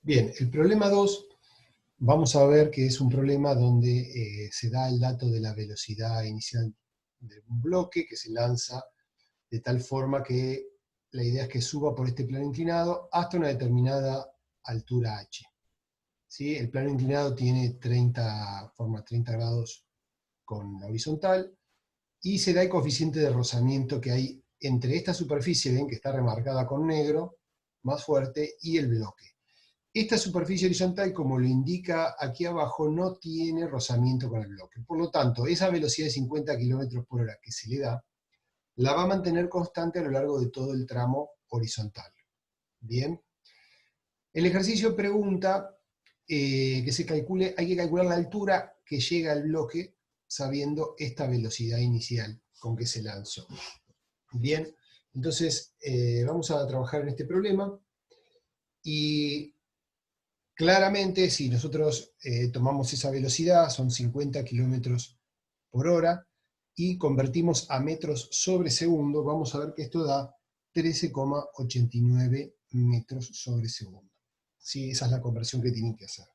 Bien, el problema 2, vamos a ver que es un problema donde se da el dato de la velocidad inicial de un bloque que se lanza de tal forma que la idea es que suba por este plano inclinado hasta una determinada altura h. ¿Sí? El plano inclinado tiene forma 30 grados con la horizontal, y se da el coeficiente de rozamiento que hay entre esta superficie, ven que está remarcada con negro, más fuerte, y el bloque. Esta superficie horizontal, como lo indica aquí abajo, no tiene rozamiento con el bloque. Por lo tanto, esa velocidad de 50 km/h que se le da, la va a mantener constante a lo largo de todo el tramo horizontal. Bien. El ejercicio pregunta que se calcule, hay que calcular la altura que llega al bloque sabiendo esta velocidad inicial con que se lanzó. Bien, entonces vamos a trabajar en este problema y claramente si nosotros tomamos esa velocidad, son 50 km/h, y convertimos a metros sobre segundo, vamos a ver que esto da 13,89 metros sobre segundo. ¿Sí? Esa es la conversión que tienen que hacer.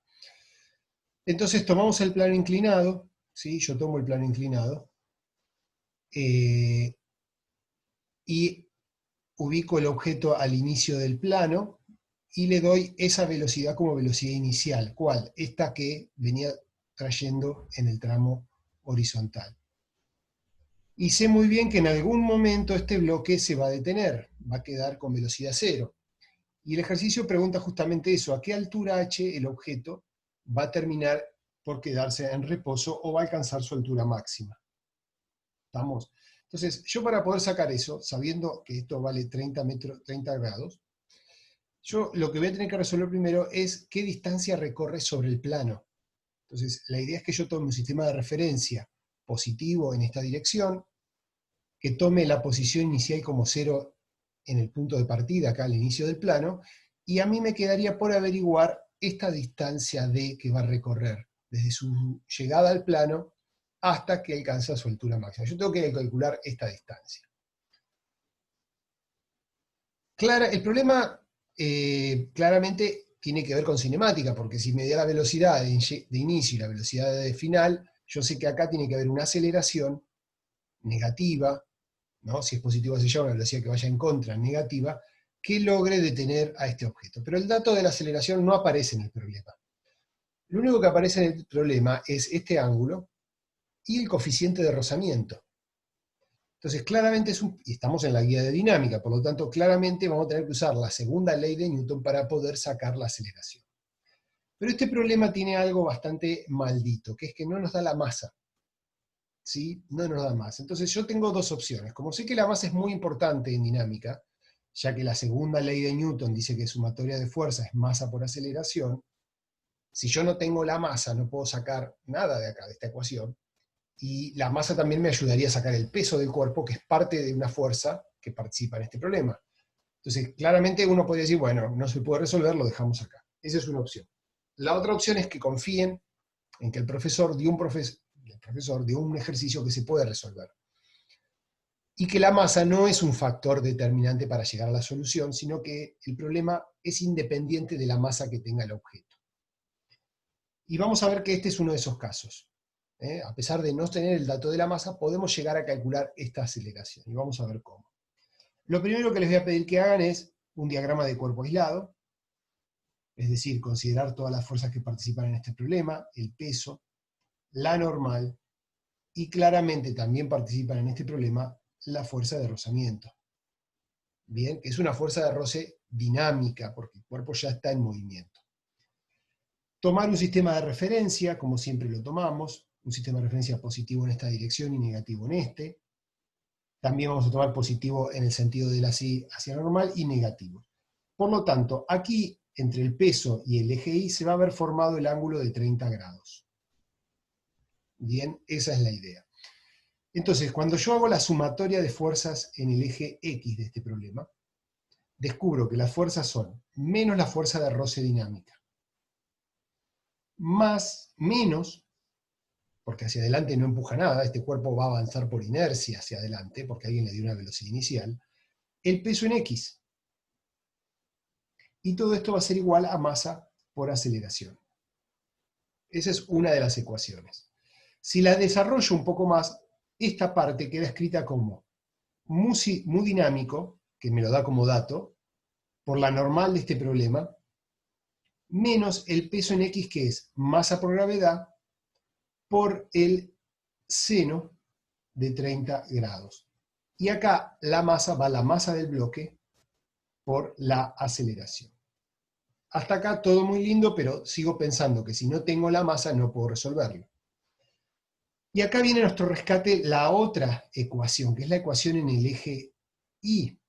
Entonces tomamos el plano inclinado, ¿sí? Yo tomo el plano inclinado, y ubico el objeto al inicio del plano, y le doy esa velocidad como velocidad inicial. ¿Cuál? Esta que venía trayendo en el tramo horizontal. Y sé muy bien que en algún momento este bloque se va a detener, va a quedar con velocidad cero. Y el ejercicio pregunta justamente eso, ¿a qué altura h el objeto va a terminar por quedarse en reposo o va a alcanzar su altura máxima? ¿Estamos? Entonces, yo para poder sacar eso, sabiendo que esto vale 30 grados, yo lo que voy a tener que resolver primero es qué distancia recorre sobre el plano. Entonces, la idea es que yo tome un sistema de referencia positivo en esta dirección, que tome la posición inicial como 0 en el punto de partida, acá al inicio del plano, y a mí me quedaría por averiguar esta distancia d que va a recorrer desde su llegada al plano hasta que alcanza su altura máxima. Yo tengo que calcular esta distancia. El problema claramente tiene que ver con cinemática, porque si me da la velocidad de inicio y la velocidad de final, yo sé que acá tiene que haber una aceleración negativa, ¿no? Si es positivo se llama una velocidad que vaya en contra, negativa, que logre detener a este objeto. Pero el dato de la aceleración no aparece en el problema. Lo único que aparece en el problema es este ángulo y el coeficiente de rozamiento. Entonces, claramente y estamos en la guía de dinámica, por lo tanto, claramente vamos a tener que usar la segunda ley de Newton para poder sacar la aceleración. Pero este problema tiene algo bastante maldito, que es que no nos da la masa. ¿Sí? No nos da masa. Entonces yo tengo dos opciones. Como sé que la masa es muy importante en dinámica, ya que la segunda ley de Newton dice que sumatoria de fuerza es masa por aceleración, si yo no tengo la masa no puedo sacar nada de acá, de esta ecuación, y la masa también me ayudaría a sacar el peso del cuerpo, que es parte de una fuerza que participa en este problema. Entonces, claramente uno podría decir, bueno, no se puede resolver, lo dejamos acá. Esa es una opción. La otra opción es que confíen en que el profesor dio un ejercicio que se puede resolver. Y que la masa no es un factor determinante para llegar a la solución, sino que el problema es independiente de la masa que tenga el objeto. Y vamos a ver que este es uno de esos casos. A pesar de no tener el dato de la masa, podemos llegar a calcular esta aceleración. Y vamos a ver cómo. Lo primero que les voy a pedir que hagan es un diagrama de cuerpo aislado, es decir, considerar todas las fuerzas que participan en este problema, el peso, la normal, y claramente también participan en este problema la fuerza de rozamiento. Bien, que es una fuerza de roce dinámica, porque el cuerpo ya está en movimiento. Tomar un sistema de referencia, como siempre lo tomamos, un sistema de referencia positivo en esta dirección y negativo en este. También vamos a tomar positivo en el sentido del así hacia normal y negativo. Por lo tanto, aquí, entre el peso y el eje Y, se va a haber formado el ángulo de 30 grados. Bien, esa es la idea. Entonces, cuando yo hago la sumatoria de fuerzas en el eje X de este problema, descubro que las fuerzas son menos la fuerza de roce dinámica, menos, porque hacia adelante no empuja nada, este cuerpo va a avanzar por inercia hacia adelante, porque alguien le dio una velocidad inicial, el peso en X. Y todo esto va a ser igual a masa por aceleración. Esa es una de las ecuaciones. Si la desarrollo un poco más, esta parte queda escrita como mu dinámico, que me lo da como dato, por la normal de este problema, menos el peso en X, que es masa por gravedad, por el seno de 30 grados. Y acá la masa va la masa del bloque por la aceleración. Hasta acá todo muy lindo, pero sigo pensando que si no tengo la masa no puedo resolverlo. Y acá viene nuestro rescate la otra ecuación, que es la ecuación en el eje Y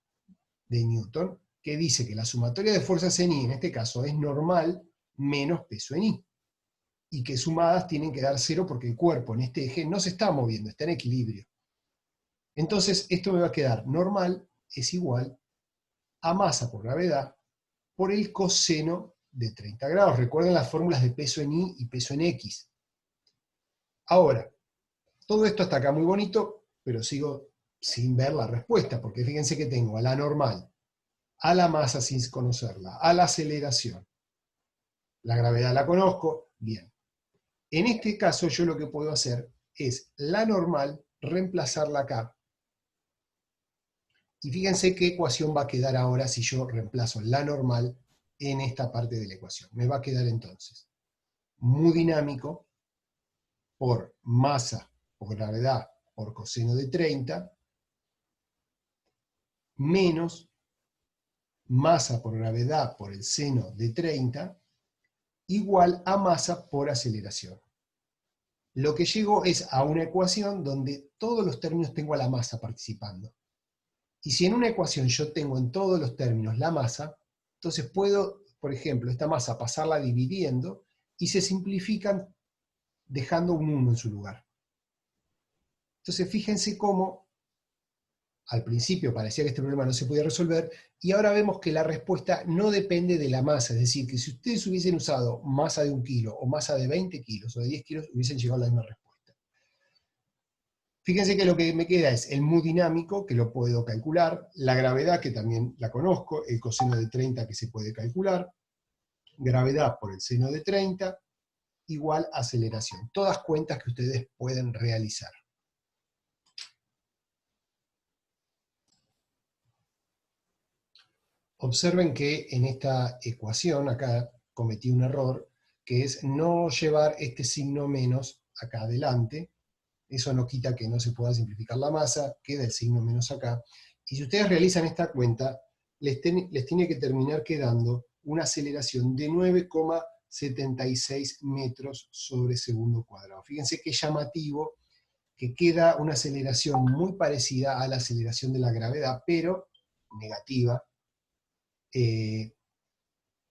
de Newton, que dice que la sumatoria de fuerzas en Y, en este caso, es normal menos peso en Y. Y que sumadas tienen que dar 0 porque el cuerpo en este eje no se está moviendo, está en equilibrio. Entonces esto me va a quedar normal es igual a masa por gravedad por el coseno de 30 grados. Recuerden las fórmulas de peso en Y y peso en X. Ahora, todo esto hasta acá muy bonito, pero sigo sin ver la respuesta, porque fíjense que tengo a la normal, a la masa sin conocerla, a la aceleración. La gravedad la conozco, bien. En este caso yo lo que puedo hacer es la normal, reemplazarla acá. Y fíjense qué ecuación va a quedar ahora si yo reemplazo la normal en esta parte de la ecuación. Me va a quedar entonces mu dinámico por masa por gravedad por coseno de 30 menos masa por gravedad por el seno de 30 igual a masa por aceleración. Lo que llego es a una ecuación donde todos los términos tengo a la masa participando. Y si en una ecuación yo tengo en todos los términos la masa, entonces puedo, por ejemplo, esta masa pasarla dividiendo y se simplifican dejando un 1 en su lugar. Entonces fíjense cómo al principio parecía que este problema no se podía resolver, y ahora vemos que la respuesta no depende de la masa, es decir, que si ustedes hubiesen usado masa de 1 kilo, o masa de 20 kilos, o de 10 kilos, hubiesen llegado a la misma respuesta. Fíjense que lo que me queda es el mu dinámico, que lo puedo calcular, la gravedad, que también la conozco, el coseno de 30 que se puede calcular, gravedad por el seno de 30, igual aceleración. Todas cuentas que ustedes pueden realizar. Observen que en esta ecuación, acá cometí un error, que es no llevar este signo menos acá adelante. Eso no quita que no se pueda simplificar la masa, queda el signo menos acá. Y si ustedes realizan esta cuenta, les tiene que terminar quedando una aceleración de 9,76 metros sobre segundo cuadrado. Fíjense qué llamativo que queda una aceleración muy parecida a la aceleración de la gravedad, pero negativa.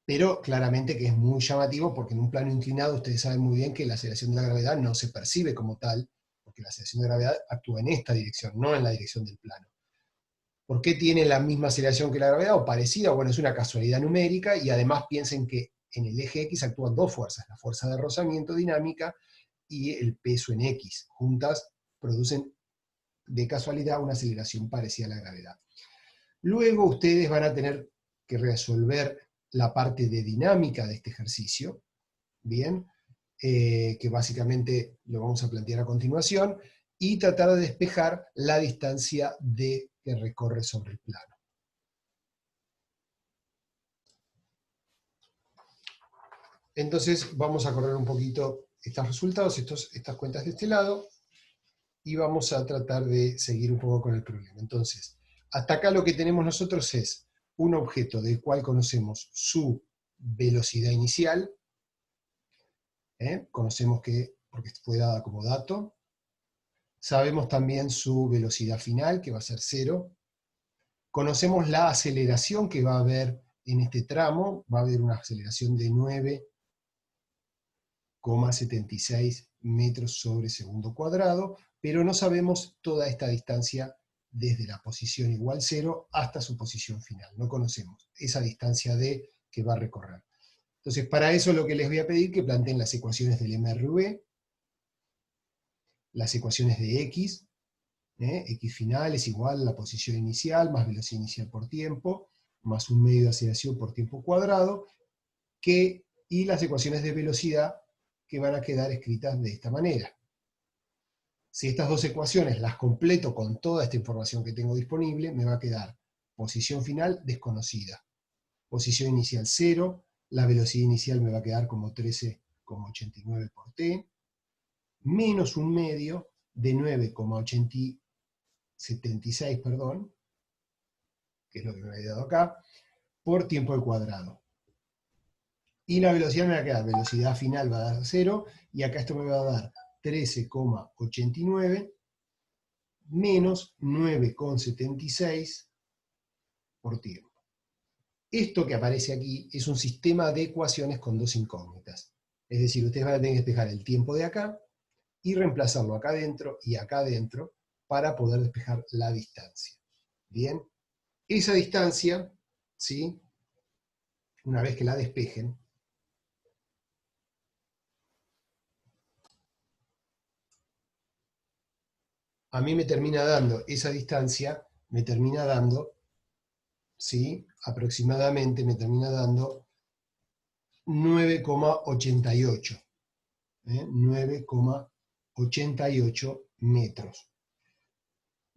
Pero claramente que es muy llamativo porque en un plano inclinado ustedes saben muy bien que la aceleración de la gravedad no se percibe como tal, porque la aceleración de gravedad actúa en esta dirección, no en la dirección del plano. ¿Por qué tiene la misma aceleración que la gravedad o parecida? Bueno, es una casualidad numérica, y además piensen que en el eje X actúan dos fuerzas, la fuerza de rozamiento dinámica y el peso en X. Juntas producen de casualidad una aceleración parecida a la gravedad. Luego ustedes van a tener que resolver la parte de dinámica de este ejercicio, ¿bien? Que básicamente lo vamos a plantear a continuación, y tratar de despejar la distancia D que recorre sobre el plano. Entonces vamos a correr un poquito estos resultados, estas cuentas de este lado, y vamos a tratar de seguir un poco con el problema. Entonces, hasta acá lo que tenemos nosotros es un objeto del cual conocemos su velocidad inicial, conocemos que, porque fue dada como dato, sabemos también su velocidad final, que va a ser 0, conocemos la aceleración que va a haber en este tramo, va a haber una aceleración de 9,76 metros sobre segundo cuadrado, pero no sabemos toda esta distancia desde la posición igual 0 hasta su posición final. No conocemos esa distancia D que va a recorrer. Entonces, para eso lo que les voy a pedir que planteen las ecuaciones del MRV, las ecuaciones de X, X final es igual a la posición inicial más velocidad inicial por tiempo, más un medio de aceleración por tiempo cuadrado, que y las ecuaciones de velocidad que van a quedar escritas de esta manera. Si estas dos ecuaciones las completo con toda esta información que tengo disponible, me va a quedar posición final desconocida, posición inicial 0, la velocidad inicial me va a quedar como 13,89 por t, menos un medio de 9,76, perdón, que es lo que me había dado acá, por tiempo al cuadrado. Y la velocidad me va a quedar, velocidad final va a dar 0, y acá esto me va a dar 13,89 menos 9,76 por tiempo. Esto que aparece aquí es un sistema de ecuaciones con dos incógnitas. Es decir, ustedes van a tener que despejar el tiempo de acá y reemplazarlo acá adentro y acá adentro para poder despejar la distancia. Bien, esa distancia, ¿sí? Una vez que la despejen, a mí me termina dando, esa distancia me termina dando, ¿sí? Aproximadamente me termina dando 9,88. 9,88 metros.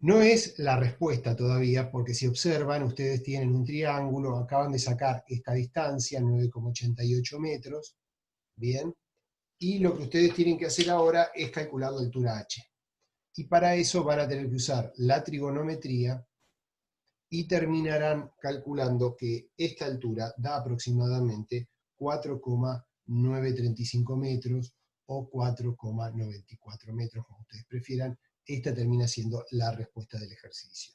No es la respuesta todavía, porque si observan, ustedes tienen un triángulo, acaban de sacar esta distancia, 9,88 metros, ¿bien? Y lo que ustedes tienen que hacer ahora es calcular la altura h. Y para eso van a tener que usar la trigonometría y terminarán calculando que esta altura da aproximadamente 4,935 metros o 4,94 metros, como ustedes prefieran. Esta termina siendo la respuesta del ejercicio.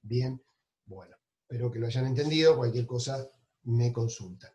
Bien, bueno, espero que lo hayan entendido. Cualquier cosa me consultan.